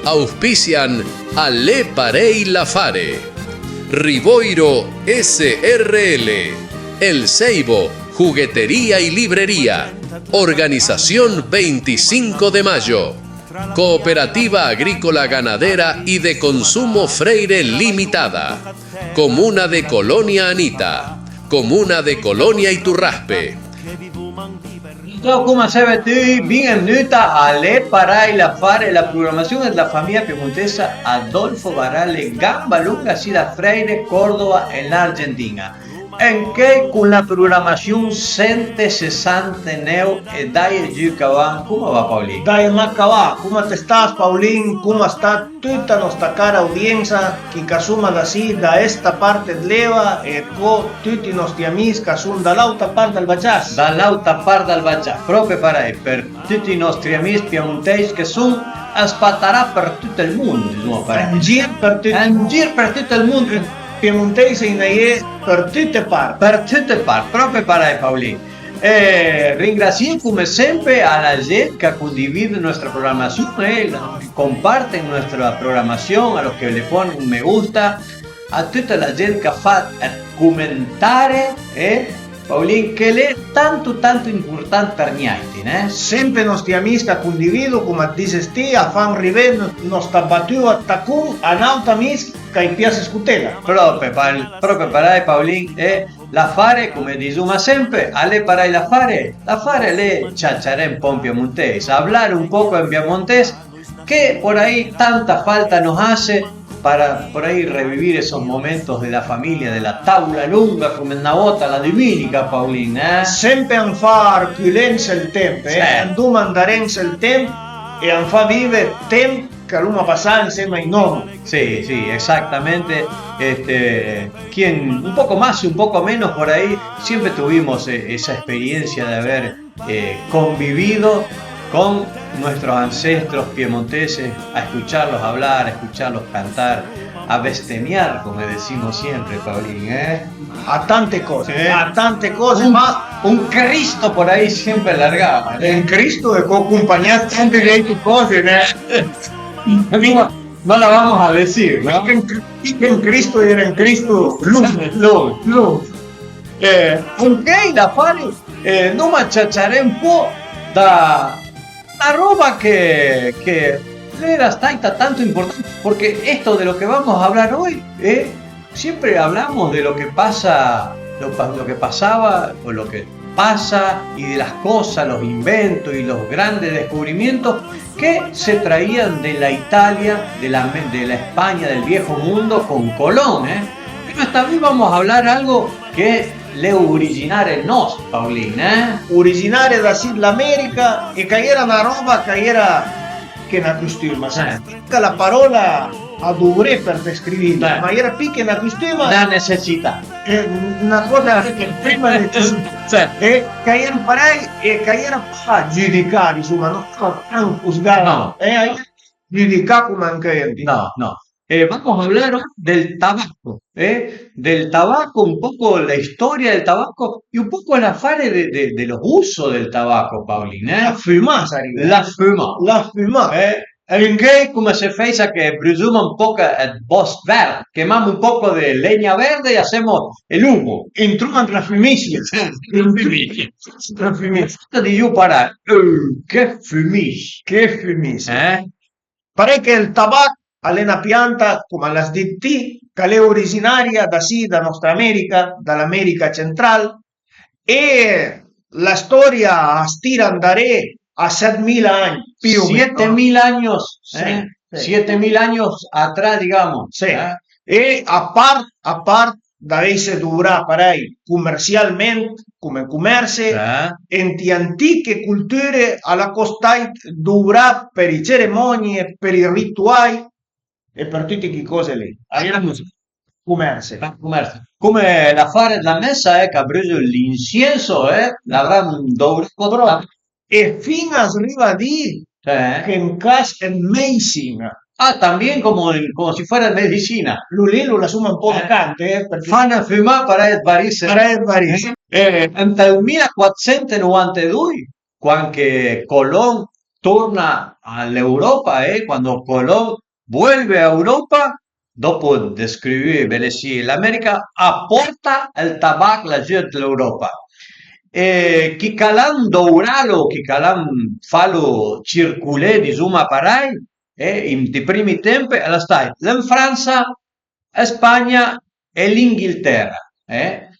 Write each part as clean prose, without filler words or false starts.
Auspician a Le Parey Lafare, Riboiro SRL, El Ceibo, Juguetería y Librería, Organización 25 de Mayo, Cooperativa Agrícola Ganadera y de Consumo Freire Limitada, Comuna de Colonia Anita, Comuna de Colonia Iturraspe. Ciao, come sapete, benvenuti a Le Parey Lafare, la programación de la familia piemontesa Adolfo Barale Gamba Lunga, Sida Freire, Córdoba, en la Argentina. En que con la programación 160 neo e dai Giucavan, come va Paulín? Dai Macabá, ¿cómo te estás, Paulín? ¿Cómo está toda nuestra cara audiencia que casuma da esta parte de leva e co tutti nostri amici che sono dall'altra parte del Baccias? Dall'altra parte del Baccias, proprio per tutti i nostri amici piemontesi che sono a spattarà per tutto il mondo, insomma, in giro per tutto il mondo. Piemontese in Aie per tutte parti. Per tutte parti, proprio para Paulín. Ringrazio come sempre a la gente que condivide nuestra programación, que comparten nuestra programación, a los que le ponen un me gusta, a tutta la gente que fa commentare, Paulín, che è tanto importante per noi, Sempre nostri amici che condividono, come dices te, a fan rivedere nostra battuta tacun a nauta amici che piace scutela. Proprio per Paulín, la fare, come diciamo sempre, a Le Parey Lafare le chacharé un po' in piemontese, hablar un poco en piemontese, que por ahí tanta falta nos hace para por ahí revivir esos momentos de la familia, de la taula lunga, come una bota, la divinica, Paulín, Sempre en fa arculenza il tempo, Sì. Andù mandarenza il tempo e en fa vive tempo che l'uno passa insieme ai nonni. Sí, exactamente. Quien un poco más y un poco menos por ahí, siempre tuvimos esa experiencia de haber convivido con nuestros ancestros piemonteses, a escucharlos hablar, a escucharlos cantar, a bestemmiar, como decimos siempre, Paulín, A tante cose, Sì. a tante cose, ma Un Cristo por ahí siempre largaba, in Cristo è accompagnato tante di altre cose, No la vamos a decir, ¿no? Che in Cristo era in Cristo luz. Ok, la fare, non macciacciare un po' da la roba que era tanto importante, porque esto de lo que vamos a hablar hoy, siempre hablamos de lo que pasa, lo que pasaba o lo que pasa y de las cosas, los inventos y los grandes descubrimientos que se traían de la Italia, de la España, del viejo mundo con Colón, Pero esta vez vamos a hablar algo que le originare nos, Paulín, Originaria da Sud l'America e che era una roba che era che na costima, la parola a dovrei per descriverla, ma era più che una costima, la necessità. una cosa che prima di che era parei e che era a giudicare, insomma, non juzgare, No. giudicare come anche No. Vamos a hablar hoy del tabaco, del tabaco, un poco la historia del tabaco y un poco la fare de los usos del tabaco, Paulín, la fumata sarebbe. La fuma. La fumata. Perché come se fece que presuma un poco el bosque verde, quemamos un poco de leña verde y hacemos el humo. Entrò tra fumicchia. Tra fumicchia. Di giù para, che fumis, Che fumicchia. eh? Pare che il tabacco è una pianta, come la DT, che è originaria da sì, da nostra America, dall'America centrale, e la storia stira andare a 7.000 anni, più o meno. 7.000 años, Sí. 7.000 años atrás, digamos. Sì. E a part da essere dura, parei, commercialmente, come commercio, in di antiche culture alla costai dura per i cerimonie, per i rituali e per tutte le cose lì. Commercio. Come la fare della messa che ha preso l'incienso, l'avrà dovuto. E fino a arriva di che in casa è medicina. Ah, también como si fuera medicina. L'ulilo la suma un po' vacante, perché Fanno fumare per sbarirsi. varie. Nel 1492, quando Colón torna all'Europa e quando Colón vuelve a Europa, dopo descrivere Velesi l'America, apporta il tabacco alla gente dell'Europa. E chi calan douralo, chi calan falo circulè di Zuma Parai, in di primi tempi, alla stai in Francia, in Spagna e l'Inghilterra.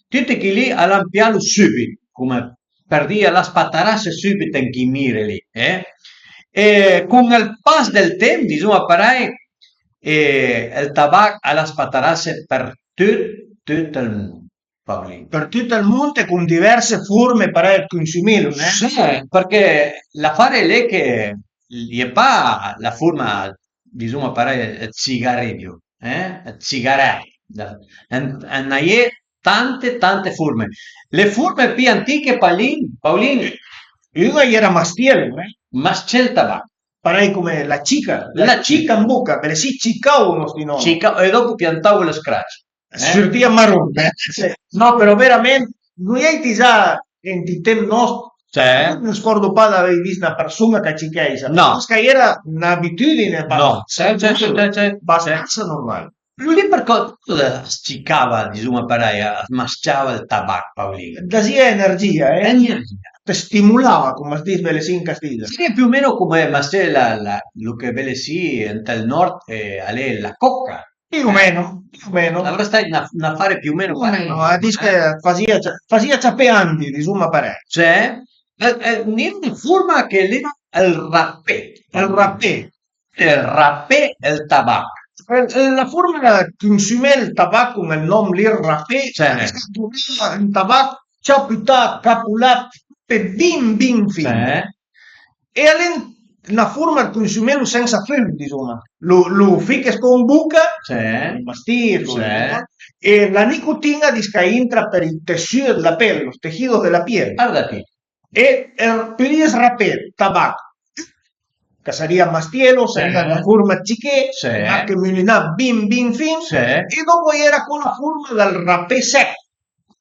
Tutti che lì hanno piano subito, come per dire la spattarasse subito in chi mire lì. E con il pass del tempo, diciamo, parai, il tabacco alla spattarasse per tutto il mondo. Paolino. Per tutto il mondo con diverse forme per consumire, Sì, perché l'affare è che gli è pa la forma, diciamo, per il cigarillo, il cigaretto. Ne è tante forme. Le forme più antiche, Paolino, una era mastiele, ma c'è il tabacco. pare come la cica La cica in bocca, per si ciccavano sti nomi. e dopo piantavo le scratch. Sortia marrone. No, però veramente, noi già in tempo nostro, Cioè? non scordo pas d'aver visto una persona che ci chiesa. No. Perché era un'abitudine No, c'è. abbastanza normale. Lui lì per cosa sticcava, diciamo, masciava il tabacco, Paolino. Da sia energia, Energia. Te stimolava, come si dice belle in Castiglia. Sería più o meno come ma se lo che vele sì nel nord è la cocca. Più o meno, più o meno. Dovrà stare un affare più o meno Più o meno, dice che faceva ciapeanti, insomma, parecchio. C'è una forma che lì il rapè. Il rapè. Il rapè e il tabacco. La forma che consume il tabacco nel nome lì, il rapè, Cioè. il tabacco ciapita, capulat, bin fin. C'è? E una forma di consumerlo senza film, insomma. Lo ficchi con buca, C'è? il masticcio, C'è? e la nicotina dice che entra per il tessuto della pelle, los tejidos della piel. Guardati. E per il rapè, tabacco, che sarebbe mastielo, senza la forma chiquè, Sì. ma che milinà bin fin, Sì. e dopo era con la forma del rapè secco.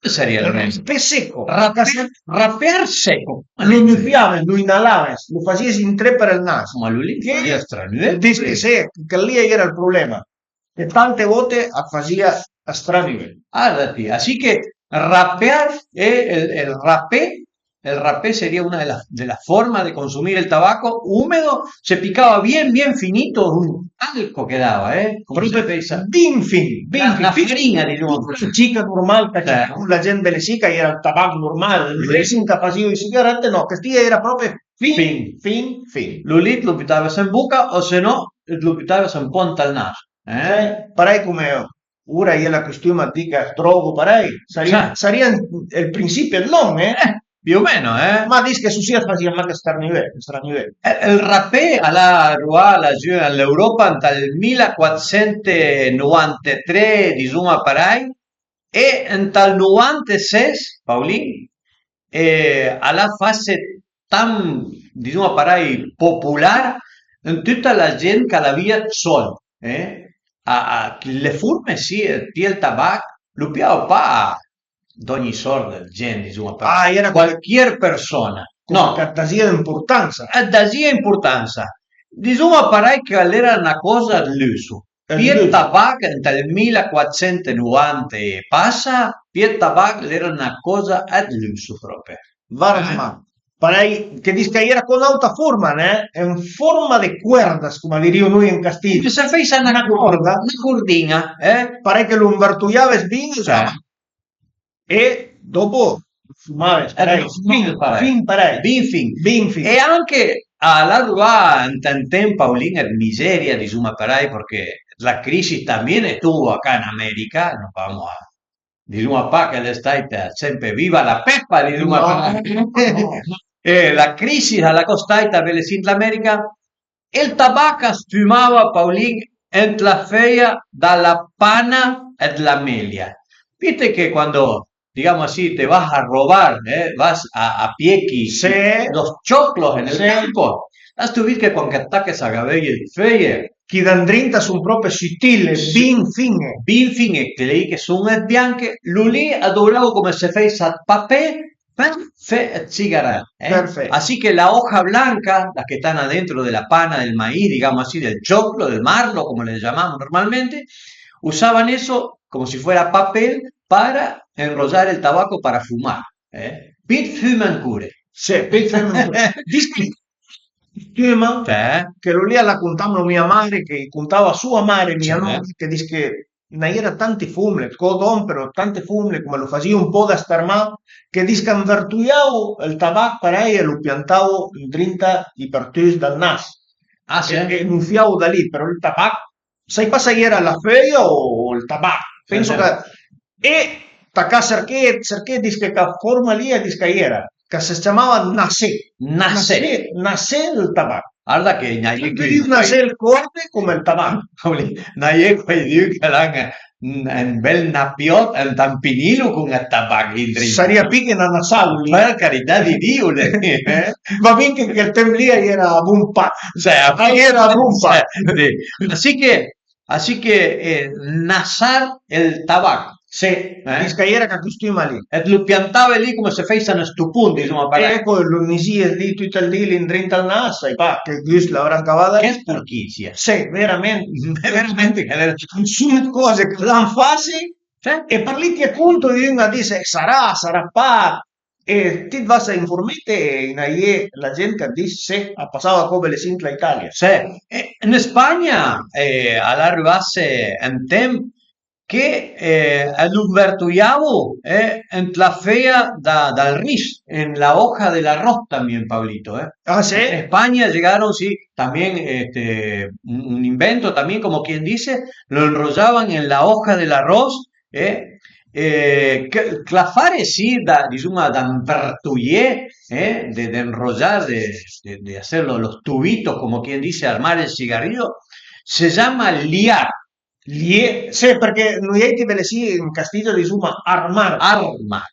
Sería Il il resto. rapè secco. Rapear seco. Lo iniziavi, lo inalavi, lo facevi in tre per il naso. Ma lui lì è strano. Dice che sì, che lì era il problema. E tante volte faceva a stranieri. Guardati, así que rapear, el rapé sería una de las formas de consumir el tabaco húmedo, se picaba bien finito, un talco que daba, Come se pensa? Bin fin, Una farina, diciamo. Cica normale, perché Sì. la gente delle sica era il tabacco normale, il racing che faceva di sigarette, no, che stia era proprio fin. Lui lì lo buttavas in bocca o se no lo buttavas in punta al naso. Parei come ora è la costume di che drogo, parei, sarebbe il principio del nome, Più o meno, ma dice che su sia faceva anche stranieri. Il rapè alla Rua giù all'Europa nel 1493 di Zuma Parai e nel 96 Paolini alla fase tan di Zuma Parai popular in tutta la gente che la via sol le forme sì il tabacco lo più pa d'ogni sorta di gente Zuma Parai Era qualsiasi persona no cartasia di importanza. dasia importanza. Diciamo parai che era una cosa d'uso. Pier tabacco nel 1490 e passa, Pier tabacco era una cosa d'uso proprio. Varma. Parei che dice che era con alta forma, in forma di cuerdas, come diríamos noi in Castiglia. Se fai una cordina, Parei che lo invertugliava bene, e dopo fumava, fin parei. Bin fin. E anche alla Rua en tempo Paulina miseria di Zuma Parai porque la crisis también estuvo acá en América, no vamos a Zuma Pa che l'estate sempre viva la peppa di Zuma Parai. La crisis alla costaita delle Centroamérica, el tabaco sfumava Paulín entre la feia dalla pana e la melia. Viste que cuando digamos así, te vas a robar, vas a piequi los choclos en el campo. Has tu visto que con que ataques a Gabelli e feie, che dandrinta sono proprio sottili, bin fine, che lei che sono bianche, lui ha dovravo come se fai a papè Perfect cigarette. Perfecto. Así que la hoja blanca, las que están adentro de la pana, del maíz, digamos así, del choclo, del marlo, como le llamamos normalmente, usaban eso como si fuera papel para enrollar el tabaco para fumar. Pit fuman cure. Sì, dice Stüman, che lo lì alla contavano mia madre, che contava sua madre, mia nonna, che dice che ne era tanti fumle, codon, però tante fumle, come lo faceva un po' da starmà, che dice che invertuiavo il tabacco parei e lo piantavo drinta i pertus dal naso. Ah, sì? E infiavo da lì, però il tabacco, sai pa se era la feuia o il tabacco? Penso che... E tacca cerché dice che forma lì e dice che era, che si chiamava Nasè. Nasè il tabacco. Guarda che naie Quindi Nasè il corte come il tabacco. naie quei diu che l'hanno un bel nappiot, un tampinilo con il tabacco in dritto. Saria picche una nasal lì. Per carità di Dio, Va bene che il tempo lì era bumpa. Cioè, Era bumpa. Así que nasar el tabaco. Sì, dice che era che costuma lì. E lo piantava lì come se fossero stu punti, insomma, E ecco, lo inizi lì tutto il lì in drinta al naso, e pa, che gusto l'avranno cavata. Che sporchizia. Sì, veramente. Veramente che Sono cose che l'hanno fatte e parliti appunto di una dice sarà pa e ti vas a informarte in ahí la gente dice sì, ha passato come le sint la Italia. Sì. In Spagna all'arrivasse un tempo che all'Umberto en la fea dal RIS, en la hoja del arroz también, Pablito. Ah, sí. En España llegaron, sí, también un invento, también como quien dice, lo enrollaban en la hoja del arroz, clafare sì, insomma, da impertuyer, de enrollar, de hacer los tubitos, como quien dice, armar el cigarrillo, se llama liar. Sì, perché noi ve le sì in Castillo di Suma armar.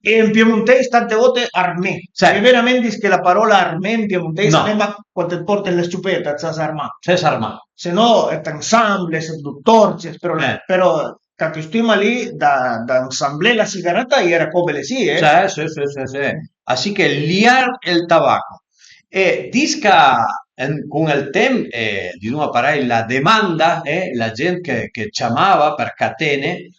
E in piemontese tante volte armè. Cioè, è veramente che la parola armè in piemontese no. sembra quando porti le stupette, sai armà. Sai armà. Se no è ensemble, è torce, però che stima lì da ensemble la sigaretta era come le sì, Sì. Así que liar el tabaco. Disca con el tem, diciamo, la demanda, la gente che chiamava per catene,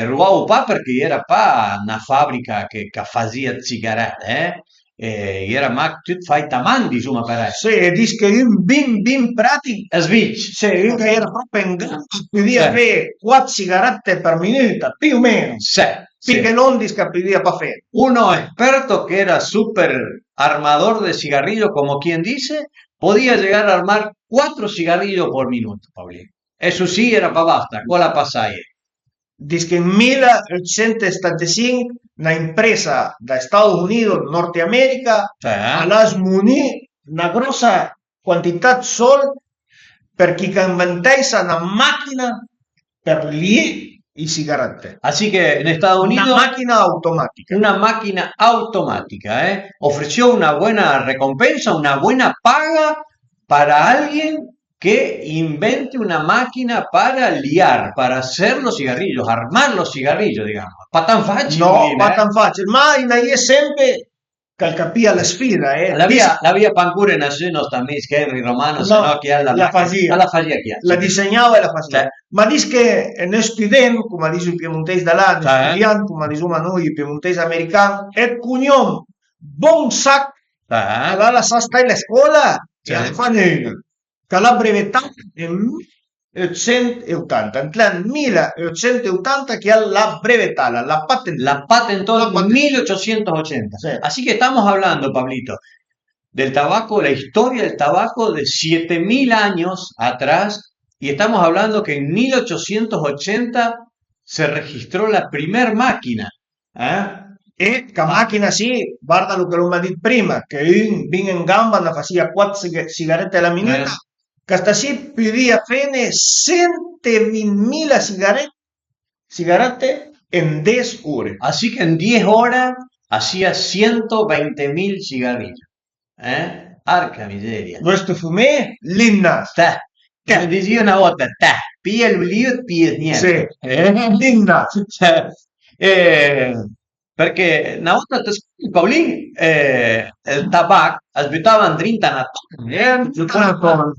ruau pa perché era pa una fabbrica che faceva sigarette, era ma tut faita mandi, insomma, per Sì, dice che un bin pratico. Switch. Sì, io che era proprio in grado, podia avere 4 sigarette per minuto, più o meno. Sì. Perché non discapiría para fe. Uno experto que era súper armador de cigarrillos, como quien dice, podía llegar a armar 4 cigarrillos por minuto, Pablito. Eso sí era para basta, con la pasaje. Dice que en 1875 una empresa de Estados Unidos, Norteamérica, las munì una grossa quantità di soldi perché inventasse una macchina per lì y cigarette. Así que en Estados Unidos... Una máquina automática. Una máquina automática, ofreció una buena recompensa, una buena paga para alguien que invente una máquina para liar, para hacer los cigarrillos, armar los cigarrillos, digamos. Pa' tan fácil. No, pa' tan fácil. Ma in ahí sempre che capia la sfida. La via Pancure nació también, que Henry Romano, no, sino que la facía. La disegnava e la faceva. Ma dice che è studente, come dice il piemontese da là, studiante, come diciamo noi, il piemontese americano, e cognome bon sac, la sa sta in scuola, e la fa che l'ha brevettato nel 1880, nel 1880 che l'ha brevettata, la patentó en 1880. Sí. Así que estamos hablando, Pablito, del tabaco, la historia del tabaco de 7000 años atrás, y estamos hablando que en 1880 se registrò la primer máquina. E la macchina sì, guarda lo che l'ho detto prima, che un bin in gamba ne faceva 4 sigarette alla minuta, che sta sì podia fare 120.000 sigarette in 10 ore. Así que en 10 horas hacía 120.000 cigarrillos. Arca miseria. Questo fumé, linnas. Me decía una bota, pilla el lío, pilla el niente. Sì, linnas. Perché una volta, Paolin, il tabacco, aspettaban 30 natón,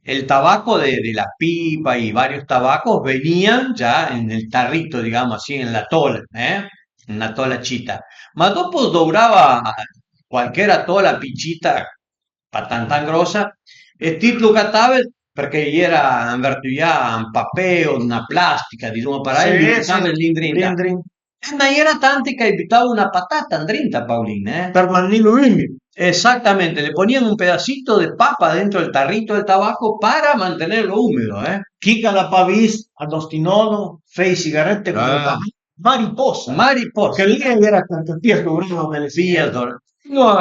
el tabaco de la pipa y varios tabacos venían ya en el tarrito, digamos así, en la tola, en la tola chita. Ma dopo dovrava qualche tola piccita, tan grossa, e ti lo catave perché gli era invertugliata un papeo, una plastica, diciamo, per Sí, lui sí, buttava l'indrinta. Lindrin. Ma era tanti che abitava una patata andrinta, Paulina, Per Manilo Imi. Exactamente, le ponían un pedacito de papa dentro del tarrito del tabaco para mantenerlo húmedo, ¿eh? Kika la Pavis, Adostinono, fei sigarette come Ah. mariposa. Mariposa. Che lì era tanto più uno delle Fiat. No,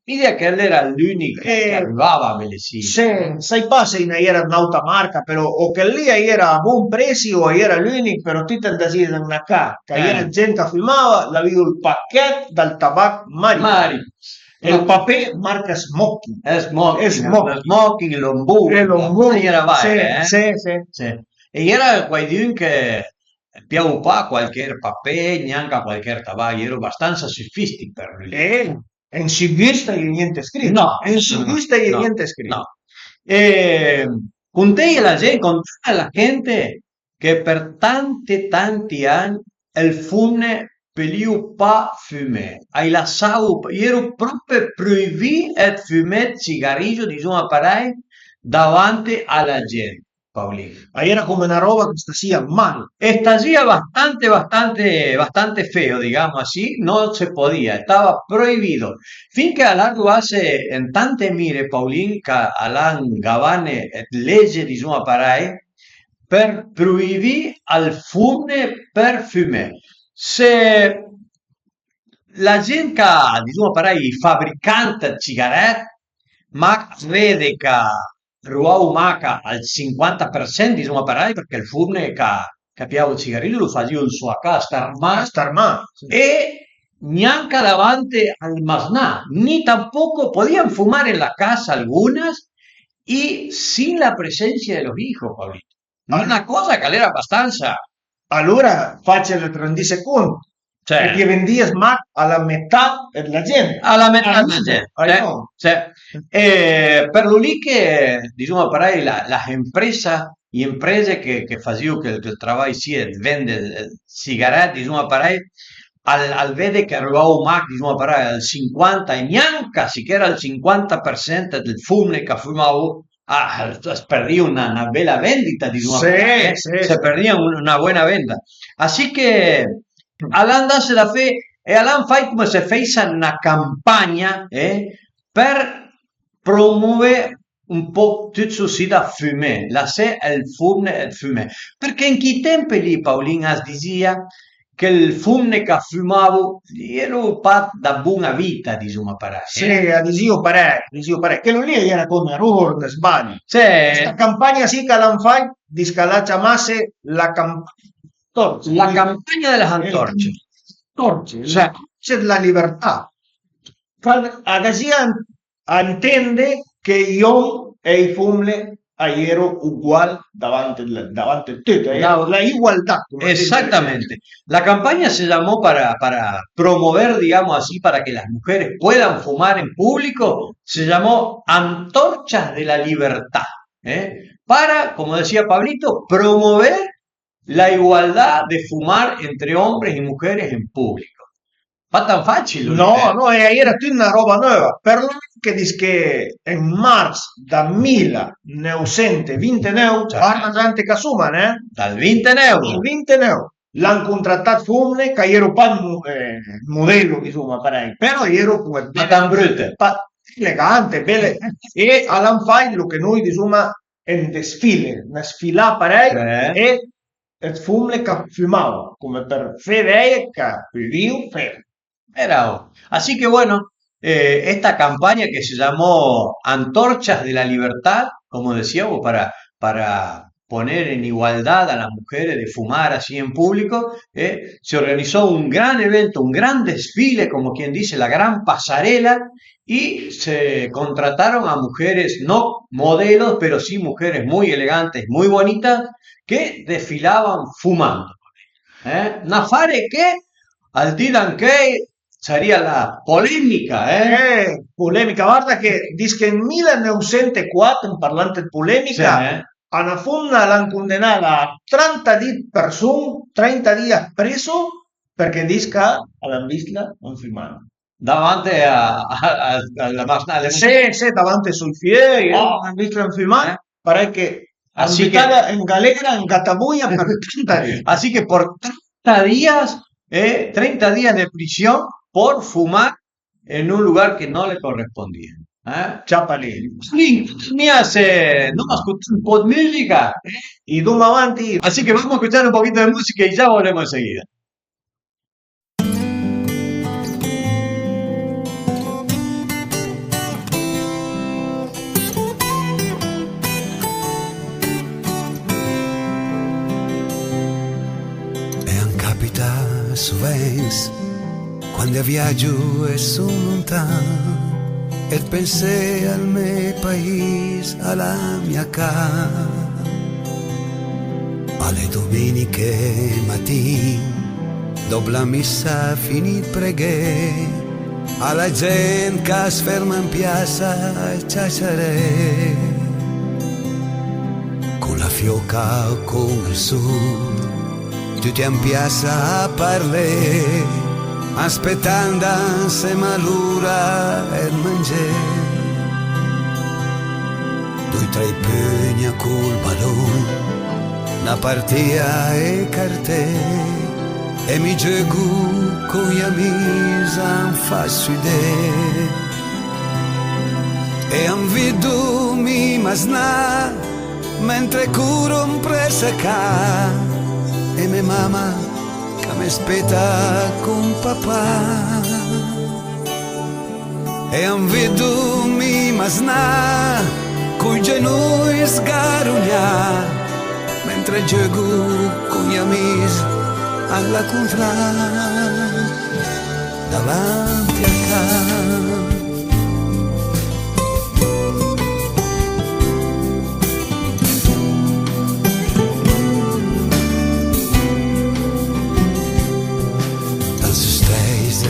l'idea che lui era l'unico che Eh, arrivava a Melessina. se, sai pa se in era un'auta marca, però o che lì era a buon prezzo o era l'unico, però ti tendasi da una che era gente che fumava, la vedo il pacchetto dal tabacco mariposa. Mariposa. El papel marca Smoking. Smoking, Smoking. Smoking, l'ombù. L'ombù. Era varia, Sì, sì. Sì. E era qualcuno che più pa qualche papel, neanche qualche tabacco, era abbastanza sofistico per lui. En su vista y niente scritto. No, En su vista y no, niente scritto. no. Contei alla gente che per tanti anni il fume peliu pas fumé. Ai lasciavo, ero proprio proibì di fumare cigarillo, diciamo, parai, davanti alla gente, Paolino. Ahí era como una roba que se hacía mal. Estalía bastante feo, digamos así, no se podía, estaba prohibido. Fin que a largo hace en tante mire, Paulín, que Alan Gavane legge di sua parai per proibir al fume per fumare. Se la gente che, diciamo, parai, fabbricante sigarette, ma vede che ruau maca al 50%, diciamo, parai, perché il fume che abbiamo il cigarillo lo faceva in sua casa, Hasta armado. e neanche davanti al masná, ni tampoco podían fumar en la casa algunas y sin la presencia de los hijos, Pablito. Una cosa que era abbastanza. Allora faccia 30 secondi. Cioè, Perché vendi Smack alla metà della gente. alla metà della gente. No. Per lo lì che, diciamo, parai, las empresas y emprese que facevano che il lavoro sia vende sigarette, diciamo, parai, al vede che arrivava un Mac, diciamo, parai, al 50 e neanche siquiera al 50% del fume che fumavo, perdía una bella vendita, diciamo, Sí, sí, se sí. perdía una buena venta. Así que Alan dasse la fe e Alan fai come se fece una campagna per promuovere un po' tutto si da fumare, la se il fume e il fume. Perché in quei tempi lì, Paolina diceva che il fume che fumavo era un po' da buona vita, diciamo, per Sì, adesivo parecchio, che non lì era come Rurd, sbagli. Cioè, Questa campagna sì che l'hanno fatto di scalaccia masse la campagna. la campagna delle antorce. Torce, Cioè, c'è la libertà. Adesia intende che io e i fumle ero uguali davanti a tutto, la igualdad. Exactamente. La campaña se llamó para promover, digamos así, para que las mujeres puedan fumar en público, se llamó Antorchas de la Libertad. Para, como decía Pablito, promover la igualdad de fumar entre hombres y mujeres en público. Va tan fácil. No, no, era tutta una roba nuova. Per lui che dice che in marzo da 1929 parla gente che assumono, Dal 20 euro. 29 l'hanno contrattato fumne che ero pas modello, insomma, però ero come Ma tan brute. elegante, belle. E all'hanno fatto lo che noi diciamo in desfile, una sfilata parecchio e fumne che fumavano, come per fede che vivivo fermo. Así que bueno, esta campaña que se llamó Antorchas de la Libertad, como decíamos, para poner en igualdad a las mujeres de fumar así en público, se organizó un gran evento, un gran desfile, como quien dice, la gran pasarela, y se contrataron a mujeres, no modelos, pero sí mujeres muy elegantes, muy bonitas, que desfilaban fumando. Una fare que al Dylan Kay sarebbe polemica, Polemica, guarda che dice che nel 1904, in parlante di polemica, Sì. hanno fonda l'hanno condannata a 30 di persone, 30 di preso, perché dice che hanno visto un filmato. davanti alla masnada. Se davanti ai fieri, Oh, hanno visto un filmato, pare che hanno Así visto que, in galera, in Gatabuia per 30 di. así que por 30 días, 30 días de prisión por fumar en un lugar que no le correspondía. Ciapalini. Mi hace, no me escuché un poco de música. I dum avanti. Así que vamos a escuchar un poquito de música y ya volvemos enseguida. E an capita sovens quando viaggio e sono lontano e pensai al mio paese, alla mia casa, alle domeniche mattine, dopo la messa finì preghe, alla gente che si ferma in piazza e ciacciare, con la fioca o con il sole. Tutti in piazza a parlare, aspettando se malura e mangiare. Due tre pugna col ballone, una partita e carte, e mi gioco con gli amici a farsi idee. E han vedo mi masna, mentre curo un presacà. E mia mamma che mi aspetta con papà e un vedo mi masna coi genui sgarugna mentre gioco con gli amici alla contraria davanti a casa.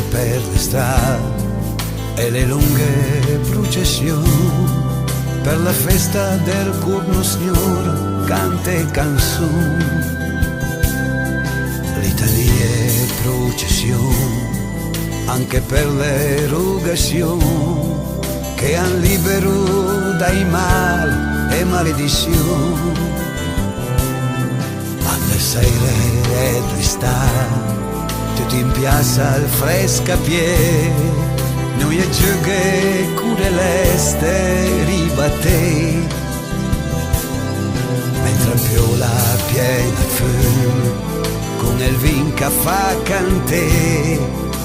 Per le strade e le lunghe processioni, per la festa del Corno Signor canta e canzoni, litanie e processioni, anche per l'erogazione che han libero dai mali e maledizioni, alle sere e l'estate tutti in piazza al frescapiè, noi a giughe cure l'este ribatte, mentre piola piena fumo, con il vin che fa cantè,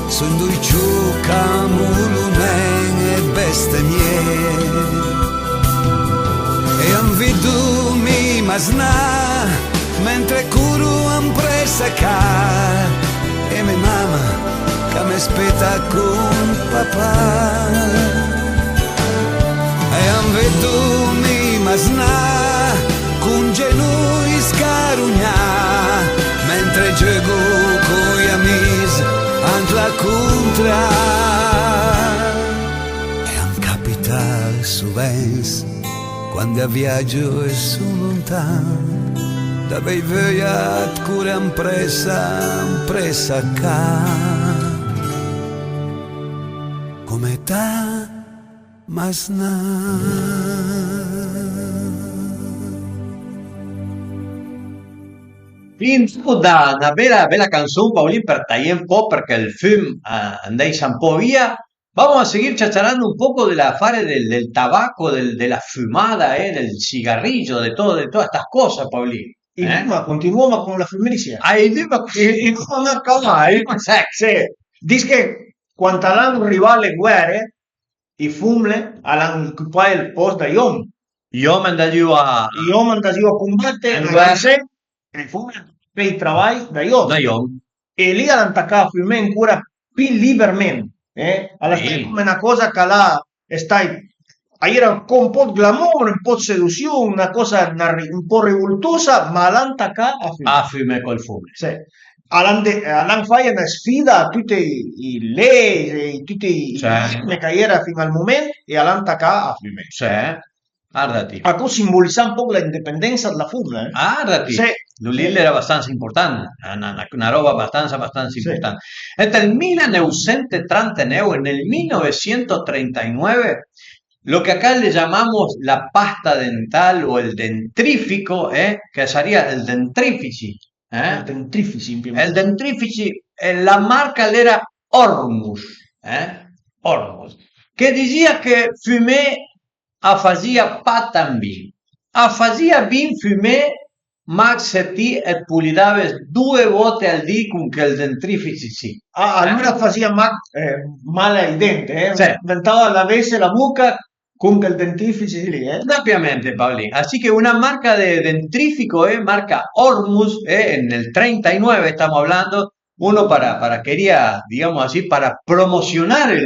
son due ciucca, mulunen e bestemmier, e han vedo mi masna, mentre curo han presa car, e mia mamma che mi aspetta con papà e han vedo mi masna con genui scarugna mentre gioco con gli amici ant la contra e han capital sovens quando a viaggio e sono lontano da bei vöja cura presa ca come ta masna. Fin da una bella canzone, Paulín, per tagliare un po' perché il film andai un po' via. Vamos a seguir chacharando un poco del afare del tabaco, de la fumada, del cigarrillo, de todas estas cosas, Paulín. Ma continuiamo con la fumeria. Ahí mismo, E non accabai. Sì. Dice che quando hanno rivale guerre, i fumle hanno occupato il posto dagli uomini. yo me andai a Gli uomini andavano a combattere In e guerra. i fumle per il lavoro dagli uomini. Dayom. E lì hanno attaccato il fume ancora più liberamente. Alla Sì. fine come una cosa che là stai era con un po' di glamour, un po' di seduzione, una cosa un po' rivoltosa, ma l'hanno attaccata a fume. A fume col fume. Sì. Alan Fai una sfida a tutte i leggi, tutti i Cioè, che era fino al momento e Alan Tacà a Fiume. cioè, guardati. A cosa simbolizza un po' l'indipendenza della Fiume. Guardati, Sì, l'Ulille era abbastanza importante, una roba abbastanza sì. importante. E nel 1939 e nel 1939, lo que acá le llamamos la pasta dental o el dentrífico, que sería el dentrifici, Dentrifici in el piemontese. dentrifici, la marca era Ormus, Ormus, che diceva che fumé afazia pas tan bien. Afazia bien fumé, max se ti e pulidaves 2 volte al dì con che il dentrifici sì. Allora faceva male ai denti, Sì. diventava la vese la bocca con il dentrifici lì, eh. Rápidamente, Paulín. Así que una marca de dentrífico, marca Ormus, en el 39 estamos hablando, uno quería, digamos así, para promocionar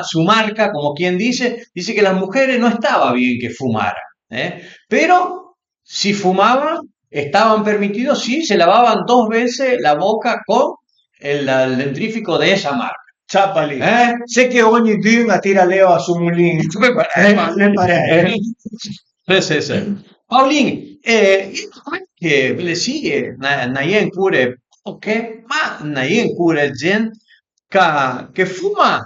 su marca, como quien dice que las mujeres no estaba bien que fumaran, pero si fumaban, estaban permitidos, sí, se lavaban 2 veces la boca con el dentrífico de esa marca. Ciappa lì. Sai che ogni duna tira leva su mulino. Le pare. Sì, sì. Paolin, che le sì, naien pure, ok, ma naien pure gente che fuma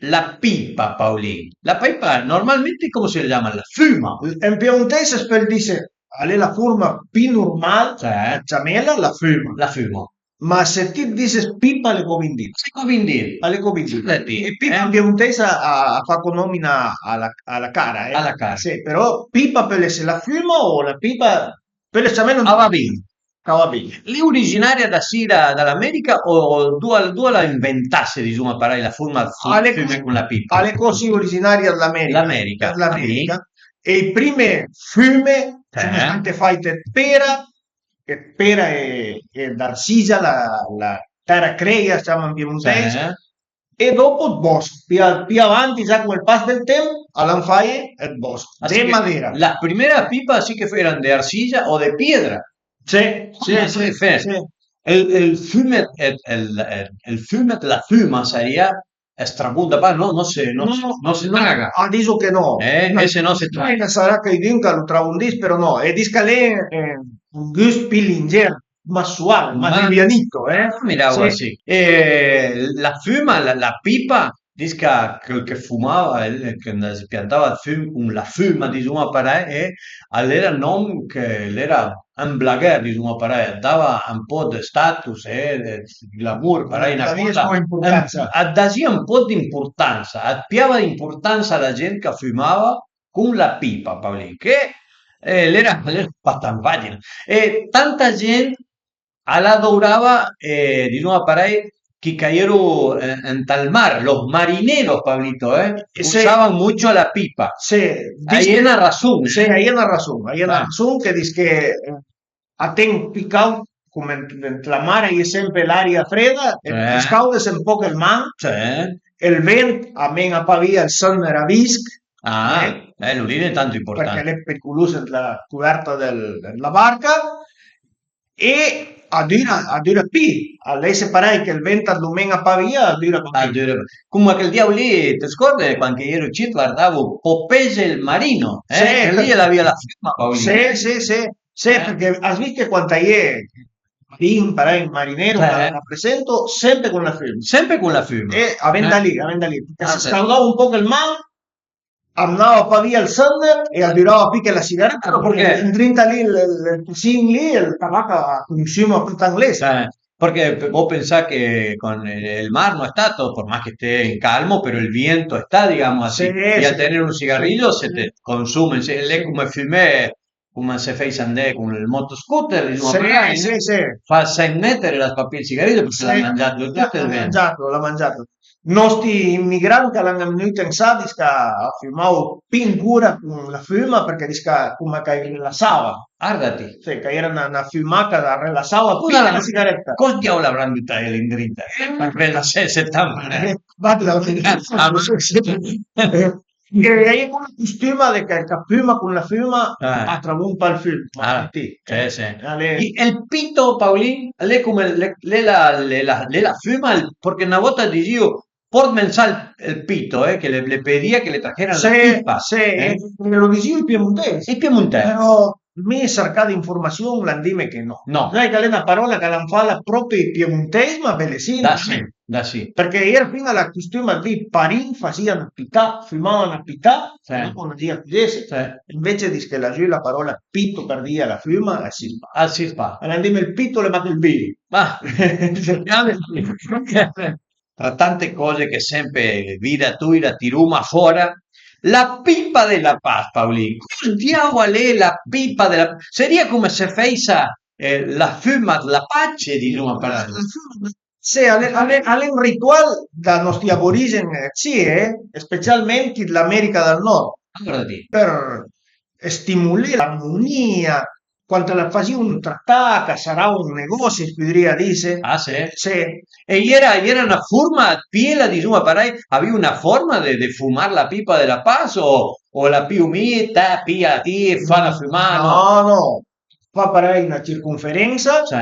la pipa, Paolin. La pipa normalmente, come si chiama? La fuma. In piemontese spel dice, alle la forma più normale, la ciamella la fuma. La fuma. Ma se ti dices pipa le convindì. Si convindì. Alle convindì. Leti, E pipa in piemontese fa connomina alla cara, eh. Alla cara. Sì, però pipa per le se la fuma o la pipa per le ciamella Ah, va bene. va bene. Lì originaria da sì, dall'America o due la inventasse, diciamo, per la forma fume con la pipa? Alle cose originarie dell'America. L'America. Dell'America. E i primi fume sono state fatte pera, che pera è d'arciglia, la terra creia, stiamo in piemontese, e dopo il bosco. Più avanti, già con il passo del tempo, Alan Fai è il bosco, de madera. Las primeras pipas sí que eran de arcilla o de piedra. Sì, sì, Sí. sì. El fumet, el fumet, la fuma sería estrabunda, no se traga. Adesso che no. Ese no se traga. Sarà che dinca lo travundis, però no. E discalè un gusto più leggero, ma suave, ma livianito, Mira, Sì. así. La fuma, la pipa, dice que el que fumaba, el que si piantava la fuma, diciamo, para era nom che era un blaguer, diciamo, para dava un po' di status, di glamour, para una cosa, importanza. dasia un po' di importanza, atpiava di importanza la gente che fumava con la pipa, Paolín, che era patambagina. E tanta gente la adoraba, diciamo, para que cayeron en tal mar, los marineros, Pablito, usaban mucho la pipa. Sì, Ahí hay una razón. Sì, hai una ragione. Hai una ragione che dice che a tempo piccato, come la mare è sempre l'aria fredda, e pescato è un po' il man, il vento, a me a Pavia il sonno era visc, l'urina è tanto importante. perché è pericolosa la coperta della barca, e a dura P, a lei separai che il vento domenica a Pavia, a dura P. Come quel diavolo lì, ti scordi quando ero cito, guardavo Popeye il marino, che lì l'aveva la firma, Paolino. Sì, perché hai visto quanto è marinero, la rappresento sempre con la firma. Sempre con la firma. E a venda lì, perché si scaldava un po' il mare, andava a Pavia il Thunder e addirava picche la sigaretta, perché in 30 lì il cucin lì, il tabacco consuma per inglese. Porque vos pensás que con el mar no está todo, por más que esté en calmo, pero el viento está, digamos así. Y al tener un cigarrillo se te consume. Es como filmé, come se fece andare con il motoscooter, fa 6 metri la papà il cigarillo perché l'ha mangiato. Nostri immigranti hanno venuto in Sadisca a filmare pingura con la firma perché disca come che rilassava. Guardati. Sì, che era una filmata da rilassava tutta la sigaretta. Cosa diavolo avranno buttato in dritta? Per rilassare 70. E aí con la costuma de che fuma con la fuma Ah. attraverso il film. Ah, Sì. sí, sí. Ale- Y el pito, Paulín, le la fuma, porque una bota di io, por mensal el pito, que le pedía que le trajeran la pipa. se lo diceva i piemontesi. Il piemontese. Però mi cercata informazione l'hanno dime che no. No. Sai che è una parola che l'hanno fatta proprio i piemontesi, ma bellissima. Da sì. Perché ieri fino alla costuma di Parin facevano pità, fumavano a pità, Sì. e dopo non dia chiudesse. Sì. Invece di che la parola pito per dire la fuma, si fa. Ah, si fa. Allora dime il pito le mette il biri. Ma, tra tante cose che sempre vida tuya tiruma fuera, la pipa de la paz, Paulín. ¿Cómo diavolo è la pipa de la Sería como se feisa la fuma la pace, diciamo, para Sì, è un rituale da nostri aborigeni, sì, specialmente dell'America del Nord, Guardati. per stimolare l'armonia. Quando la facevano trattata, sarà un negozio, si podría dire. Ah, sì? Sì. Y era una forma, piela, diciamo, para ahí, había una forma de fumar la pipa de la paz o la piumita, pia a ti, fan a fumar, no? No. Fa per una circonferenza, Sì.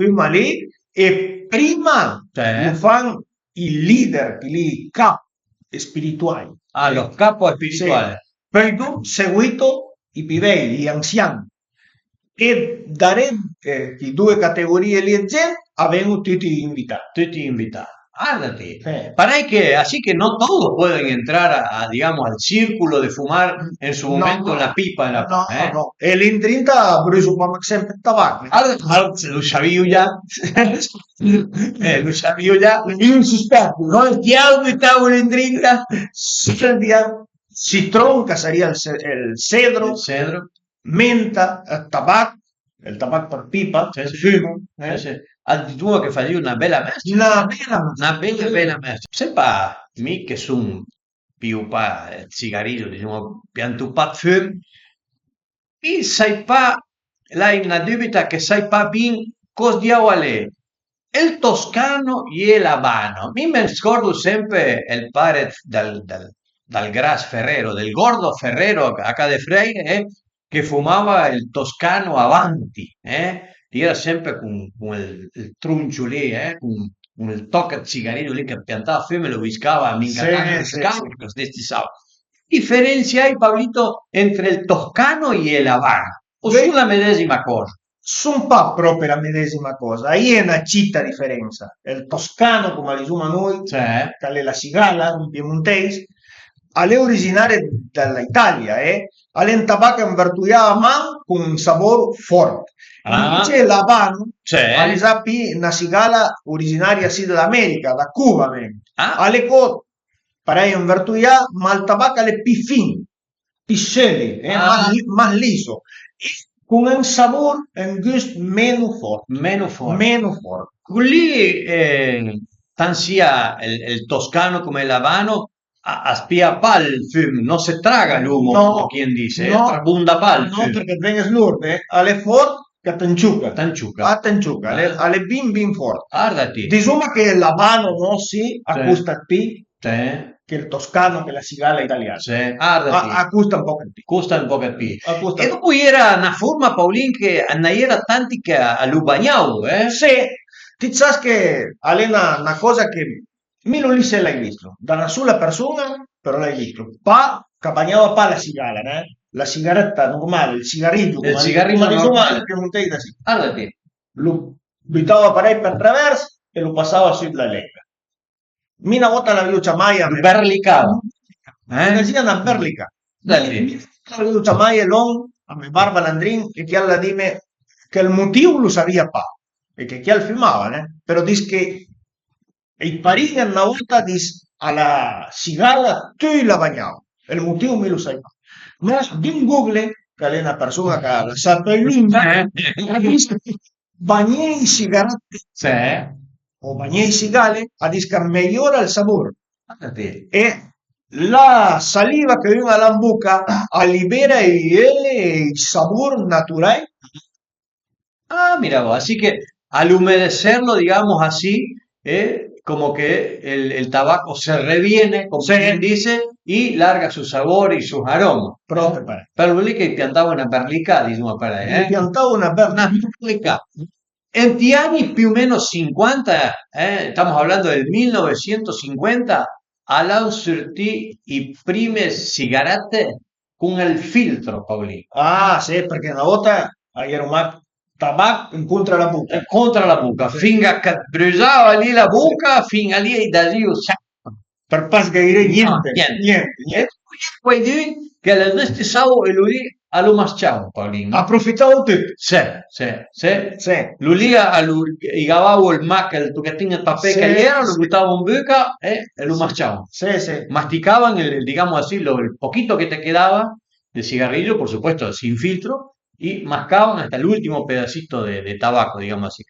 fuma lì, e prima Sì. lo fanno i leader, i capi spirituali. Ah, los capos espirituales. Poi dopo seguito i pivei, gli anziani. E dare di due categorie lì avevano tutti invitati. Tutti invitados. Ándate. Sí. Para que, así que no todos pueden entrar digamos, al círculo de fumar en su momento la pipa de la No, paz. no. E lì dentro ha preso sempre il tabacco. Allora, lo sabía ya. Lo sabía ya. In sospetto, no? Il diavolo estaba en drinta. Citron, che sarebbe il cedro, El cedro. menta, il tabacco per pipa, Sì, sì. fumo. Addirittura che faceva una bella messa. Una bella messa. Sepa, mi che sono più pa cigarillo, diciamo, pianto pa fum, e sai pa, là una dubita che sai pa bin cos diavolo è. Il toscano e l'habano. Mi me scordo sempre il padre dal Gras Ferrero, del gordo Ferrero acá de Freire, che fumava il toscano avanti, y era sempre con il truncio lì, con il tocca cigarillo lì che piantava fumo e lo biscava a mingatano Sì, porque questi sábados. Differenza hai, Pablito, entre il toscano e l'habano? O sono la medesima cosa? Sono pa proprio la medesima cosa, ahí è una città differenza. Il toscano, come lo diciamo noi, Cioè? che è la cigala, un piemontese, è originaria dall'Italia, è un tabacco invertugliato a mano con un sapore forte. Ah. Invece l'Habano, Cioè? è una cigala originaria sì dell'America, da Cuba, Ah. alle cose, parei invertugliato, ma il tabacco è più fino, più scelli, è Ah. más liso. Con un sabor, un gusto meno forte. Meno forte. Meno forte. Lì, tan sia il toscano come l'habano, aspia pa il fumo, non si traga l'umo, No, come quien dice, no, trabunda pa il No, fumo. perché viene slurde, alle forte che tanciuca. Tanciuca. A tanciuca, alle bin forte. Guardati. Diciamo che l'Habano non si accusta più Sì, che il toscano, che la cigala italiana. sì, guardati. Accusta un po' più. Costa un po' più. Accusta- E dopo era una forma, Paulin, che non era tanti che a Lubagnau, Sì, ti sai che è una cosa che mi non lì se l'hai visto, da una sola persona, però l'hai visto. Pa, campagnava pa la cigala, la sigaretta normale, il cigarrillo, Il cigarrillo come normale. il piemontese, sì. Guardati. Lo buttava parei per traverso e lo passava sulla lega. Mi una volta l'avevo chiamata a me. Berlicava. Mi decía una berlica. Dai. L'avevo chiamata a me barba Landrin e che alla dime che il motivo lo sabía pa. Perché chi al filmava, però dice che i parini una volta dice alla cigala tu la bagnava. Il motivo mi lo sai pa. Ma di un Google, che è una persona che la sape lunga, bagnei sigarette Sì. o bagnei cigale a dice che migliora il sapore. Guardati. E la saliva che viene alla bocca libera il sabor natural. Ah, mira vos, así que al humedecerlo, digamos así, como que el tabaco se reviene, como quien dice, y larga su sabor y sus aromas. Proprio per. Per lui che piantava una berlica, diciamo per lei, Mi piantavo una una berlica. En ti anni più o meno 50, estamos hablando del 1950, all'hanno sortito i prime sigarette con il filtro, Paolino. Ah, sì, perché una volta era un tabacco incontro alla buca. Contro la buca, finché che bruciava lì la buca, fino a lì da lì Per pas gaire niente. niente. E poi di che le nostre sau e lui allo masciavo, Paolino. Approfittavo tutto. Sì, sì, sì. Sì. Lui lì gli cavavo il mac, il tocchettino di papel Sì, che gli era, lo sì. buttavo in bocca e lo masciavo. Sì, sì. Masticaban, digamos así, el poquito que te quedaba de cigarrillo, por supuesto, sin filtro, y mascaban hasta el último pedacito de tabaco, digamos así.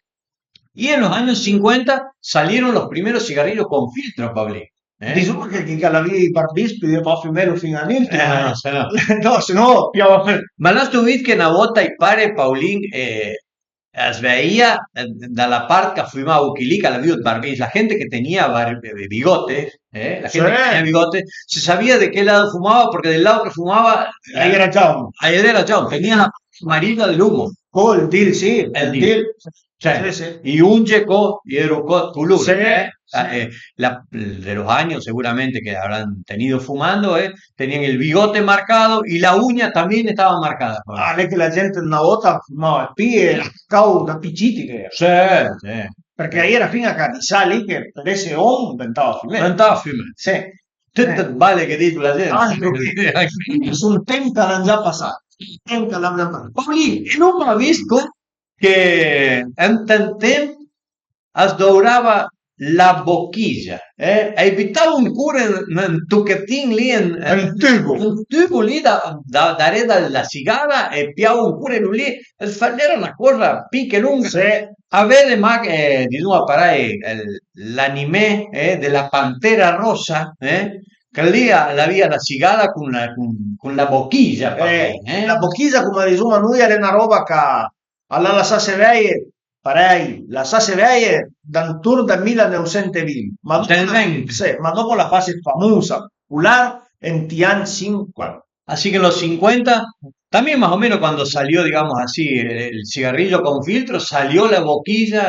Y en los años 50 salieron los primeros cigarrillos con filtro, Pablín. Diciamo che chi la via i barbispi deve fumare fino all'ultimo. No, se no. No, se no, piava per. Ma no estuviste que na bota y pare, Paulín, las veía de la parte que fumaba Ukilika, la vio barbis, la gente que tenía bigotes, la gente que tenía bigotes, se sabía de qué lado fumaba, porque del lado que fumaba, Ahí era Jaume. ahí era John, tenía la marina del humo. Col Dil, sì, El il Dil. Dil. Sì. Sì. Y un checo y Erucot Tulur. Sí, De los años seguramente que habrán tenido fumando, tenían el bigote marcado y la uña también estaba marcada. Ah, lei che la gente una volta fumava pie, cau da picciti che era. Sí, sí. Perché ahí era fino a Canisali che per esse on diventava fumare. Cantaba firme. Sì. Tutto vale che dice la gente. Sul tempo l'hanno già passato. Il tempo l'hanno già passato. Pauli, e non mi ha visto che en tempo asdorava la boquilla, evitava un cura un tocchettino lì, Un tubo. un tubo lì da dare dalla sigara e piava un cura lì, era una cosa picche lunga. Sì. Avere ma diciamo l'anime della Pantera Rosa, che lì la via la sigara con la boquilla. La bocchisa, come diciamo noi, era una roba che alla lasciasse veie, parei, lasciasse veie intorno dal 1920, ma dopo, Del 20. sì, ma dopo la fase famosa, popular, en anni 50. Así que en los 50, también más o menos cuando salió, digamos así, el cigarrillo con filtro, salió la boquilla,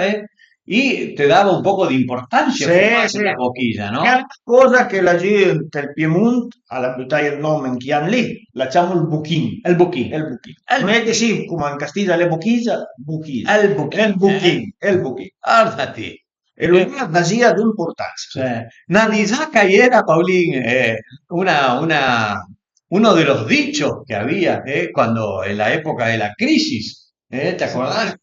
y te daba un poco de importancia Sì, fumar sì. la boquilla, ¿no? È una cosa che la gente del Piemonte alla buttare il nome in chian lì, la chiamo il buchin. El boquín. Il buchin. Non è che sì, come in Castiglia le bocchiglia, buchin. El boquín. Il buchin, il buchin. Guardati. E lo dico da sia di importanza. Nadizaka y era, Paulín, uno de los dichos que había cuando en la época de la crisis, ¿te acordás?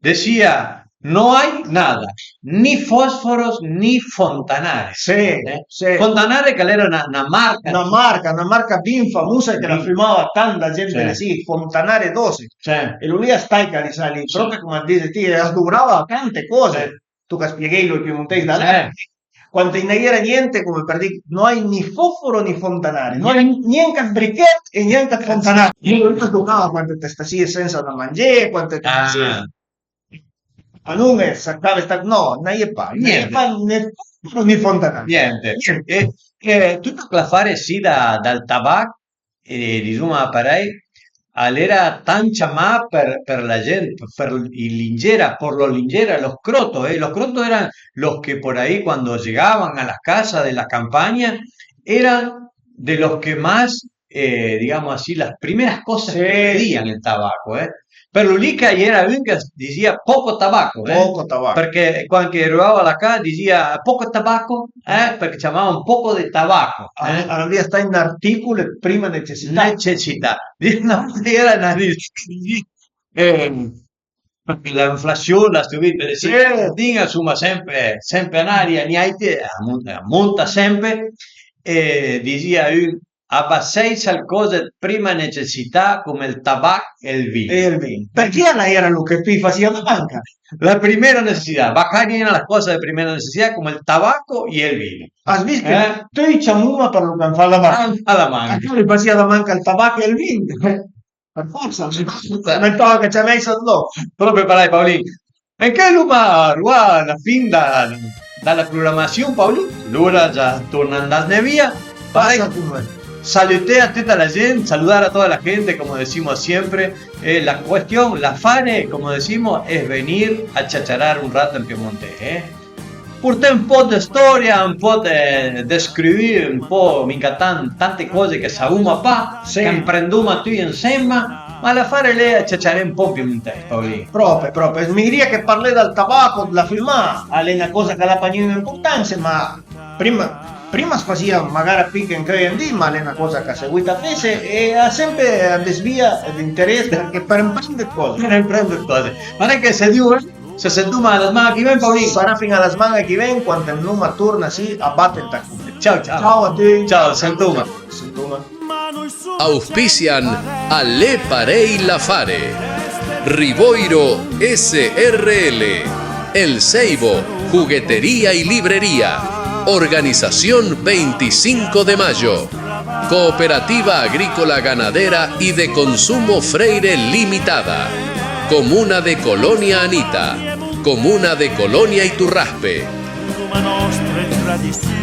Decía, no hay nada, ni fósforos ni fontanares. Sì, sì. Fontanare che era una marca. Una marca ben famosa che la Sì. filmava tanta gente, Sì. sì, Fontanare Dosi. Cioè, E lui a staica di salì, Sì. proprio come dice ti, sdurava tante cose. Tu che spieghi lo piemontese da là. Quando non era niente, come per dire, non hai né fosforo né fontanare, non hai niente briquet e niente fontanare. Io giocavo quando te stassi senza da mangiare, quando te Ah. a non è saccare, no, non è pa, Niente. né fosforo né fontanare. niente. Tutto l'affare sì dal tabacco, diciamo, apparai, era tan chamá per la gente, por los lingeras, los crotos, Los crotos eran los que por ahí cuando llegaban a las casas de la campaña, eran de los que más, digamos así, las primeras cosas Sí. que pedían el tabaco, Pero lì che era uno che diceva poco tabacco, Poco tabacco. Perché quando arrivava la casa diceva poco tabacco, perché chiamavano un poco di tabacco, Allora sta in articolo prima necessità. necessità. No, era una perché l'inflazione, la subita del cittadino, insomma, sempre in aria, niente, monta sempre, diceva abbasseis al cose di prima necessità come il tabacco e il vino. E il vino. Perché era lo che tu faceva la banca? La primera necesidad, bacani eran las cosas de primera necesidad como el tabaco y el vino. Has visto che tu diciamo per lo che fa la banca? Alla mano. A lui faceva la banca il tabacco e il vino. Per forza, non tocca che ci avevi no. Proprio para Paulín. En qué luma, la fin dalla programmazione, Paolo. Allora già tornando a Nevia. Pasa tu, man. Saludé a toda la gente, saludar a toda la gente, como decimos siempre. La cuestión, la fare, como decimos, es venir a chacharar un rato en Piemonte. Porté un po' di storia, un po' di scrivere, un po' mica tante cose che sappiamo qua, Sì. che imprendiamo tutti insieme, ma la fare lei a chaccharare un po' Piemonte, Paolino. Proprio. Mi diria che parli del tabacco, della filmata, è una cosa che la pagina importanza, ma prima si faceva magari più che in Creandì, ma è una cosa che ha seguito a fece e ha sempre desvia di interesse perché per imprendere cose. Non imprendo cose. Ma non è che se Dio, se sentiamo la mano che viene, Paolino. Sarà fino alla smanga che viene quando il nome torna sì a battere il tacco. Ciao. Ciao a te. Ciao, sentuma. Auspician Ale Parei La Fare, Riboiro SRL, El Ceibo, Juguetería y Librería, Organización 25 de Mayo, Cooperativa Agrícola Ganadera y de Consumo Freire Limitada, Comuna de Colonia Anita, Comuna de Colonia Iturraspe. Uma nostra tradição.